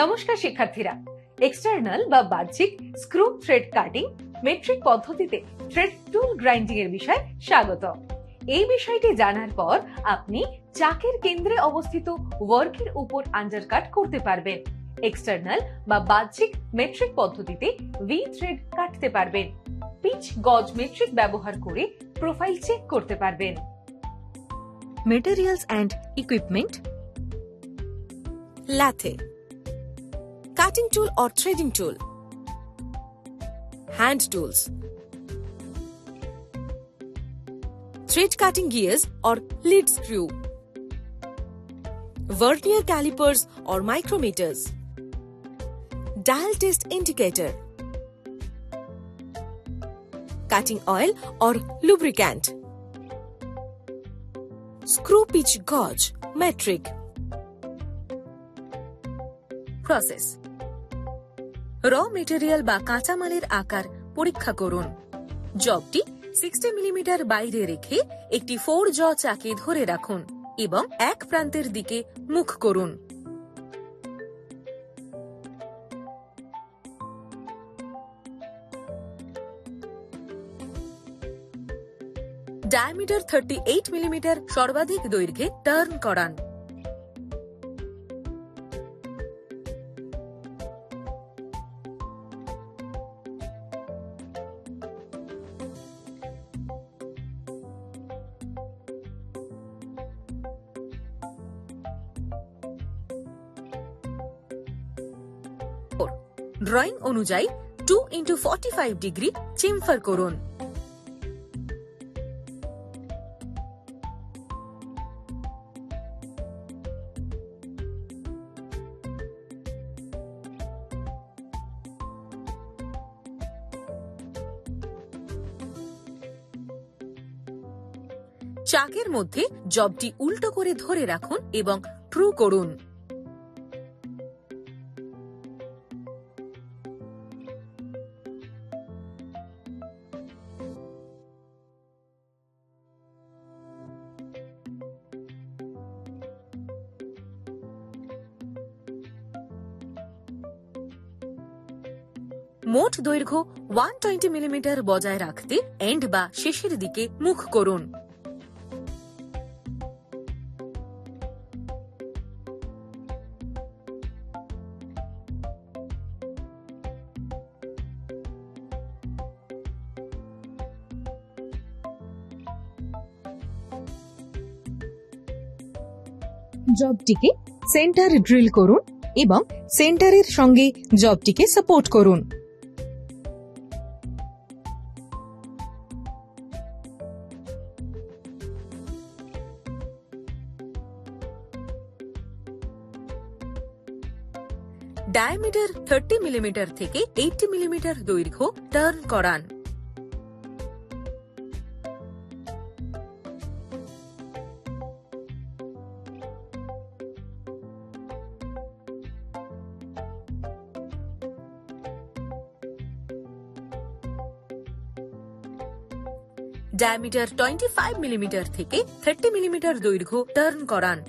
নমস্কার শিক্ষার্থীরা, এক্সটার্নাল বা বাহ্যিক স্ক্রু থ্রেড কাটিং মেট্রিক পদ্ধতিতে থ্রেড টুল গ্রাইন্ডিং এর বিষয়ে স্বাগত। এই বিষয়টি জানার পর আপনি চাকের কেন্দ্রে অবস্থিত ওয়ার্কের উপর আন্ডারকাট করতে পারবেন। এক্সটার্নাল বা বাহ্যিক মেট্রিক পদ্ধতিতে ভি থ্রেড কাটতে পারবেন। পিচ গজ মেট্রিক ব্যবহার করে প্রোফাইল চেক করতে পারবেন। Materials and equipment. Lathe, cutting tool or threading tool. Hand tools. Thread cutting gears or lead screw. Vernier calipers or micrometers. Dial test indicator. Cutting oil or lubricant. Screw pitch gauge, metric. Process. Raw material বা কাঁচামালের আকার পরীক্ষা করুন। জবটি 60 millimetre বাইরে রেখে একটি 4 জ চাকে ধরে রাখুন এবং এক প্রান্তের দিকে মুখ করুন। ডায়ামিটার 38 মিলিমিটার সর্বাধিক দৈর্ঘ্যে টার্ন করান। ড্রয়িং অনুযায়ী 2x45 ডিগ্রি চেম্ফার করুন। চাকের মধ্যে জবটি উল্টো করে ধরে রাখুন এবং ট্রু করুন। মোট দৈর্ঘ্য 120 মিলিমিটার বজায় রাখতে এন্ড বা শেষের দিকে মুখ করুন। জবটিকে সেন্টার ড্রিল করুন এবং সেন্টারের সঙ্গে জবটিকে সাপোর্ট করুন। ডায়ামিটার 30 মিলিমিটার থেকে 80 মিলিমিটার দৈর্ঘ্য টার্ন করান। ডায়ামিটার 25 মিলিমিটার থেকে 30 মিলিমিটার দৈর্ঘ্য টার্ন করান।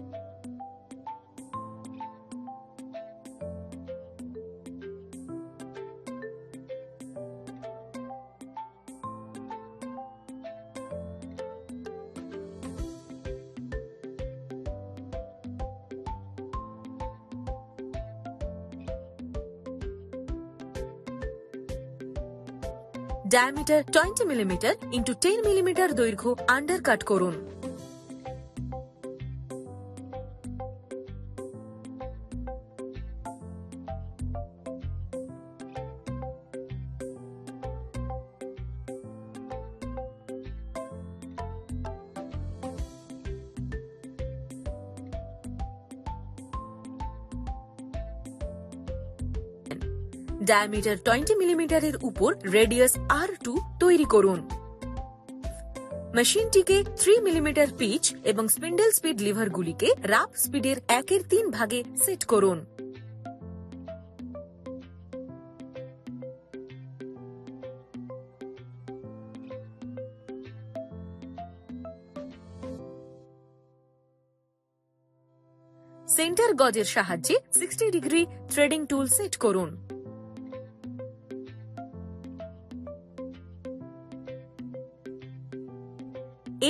ডায়ামিটার 20 মিলিমিটার ইন্টু 10 মিলিমিটার দৈর্ঘ্য আন্ডারকাট করুন। ডায়ামিটার 20 মিলিমিটারের উপর রেডিয়াস R2 তৈরি করুন। মেশিনটিকে 3 মিলিমিটার পিচ এবং স্পিন্ডেল স্পিড লিভারগুলিকে রাপ স্পিডের 1/3 ভাগে সেট করুন। সেন্টার গজের সাহায্যে 60 ডিগ্রি থ্রেডিং টুল সেট করুন।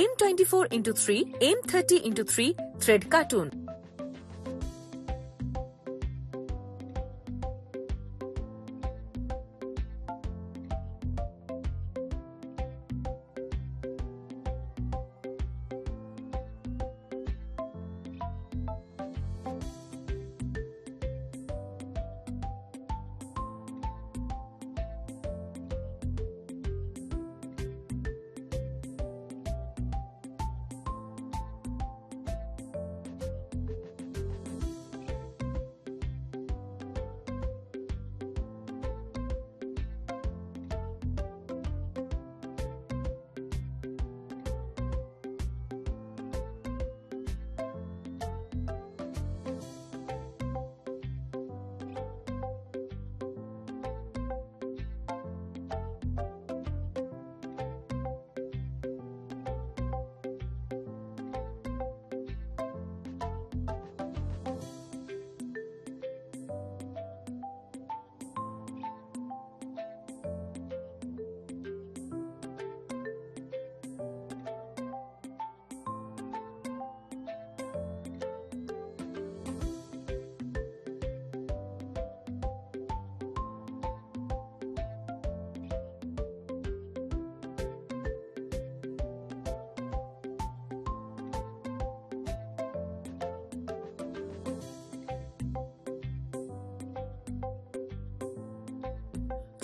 M24x3, M30x3 থ্রেড কাটুন।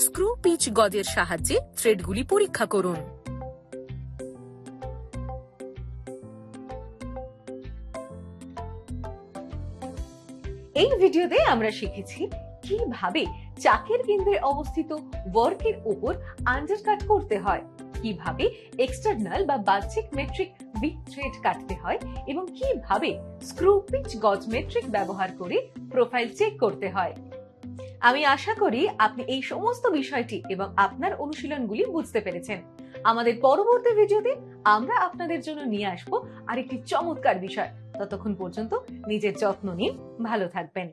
স্ক্রু পিচ গজের সাহায্যে থ্রেডগুলি পরীক্ষা করুন। এই ভিডিওতে আমরা শিখেছি কিভাবে চাকের কেন্দ্রে অবস্থিত ওয়ার্কের উপর আন্ডারকাট করতে হয়, কিভাবে এক্সটার্নাল বা বাহ্যিক মেট্রিক উইথ থ্রেড কাটতে হয় এবং কিভাবে স্ক্রু পিচ গজ মেট্রিক ব্যবহার করে প্রোফাইল চেক করতে হয়। আমি আশা করি আপনি এই সমস্ত বিষয়টি এবং আপনার অনুশীলনগুলি বুঝতে পেরেছেন। আমাদের পরবর্তী ভিডিওতে আমরা আপনাদের জন্য নিয়ে আসবো আরেকটি চমৎকার বিষয়। ততক্ষণ পর্যন্ত নিজের যত্ন নিন, ভালো থাকবেন।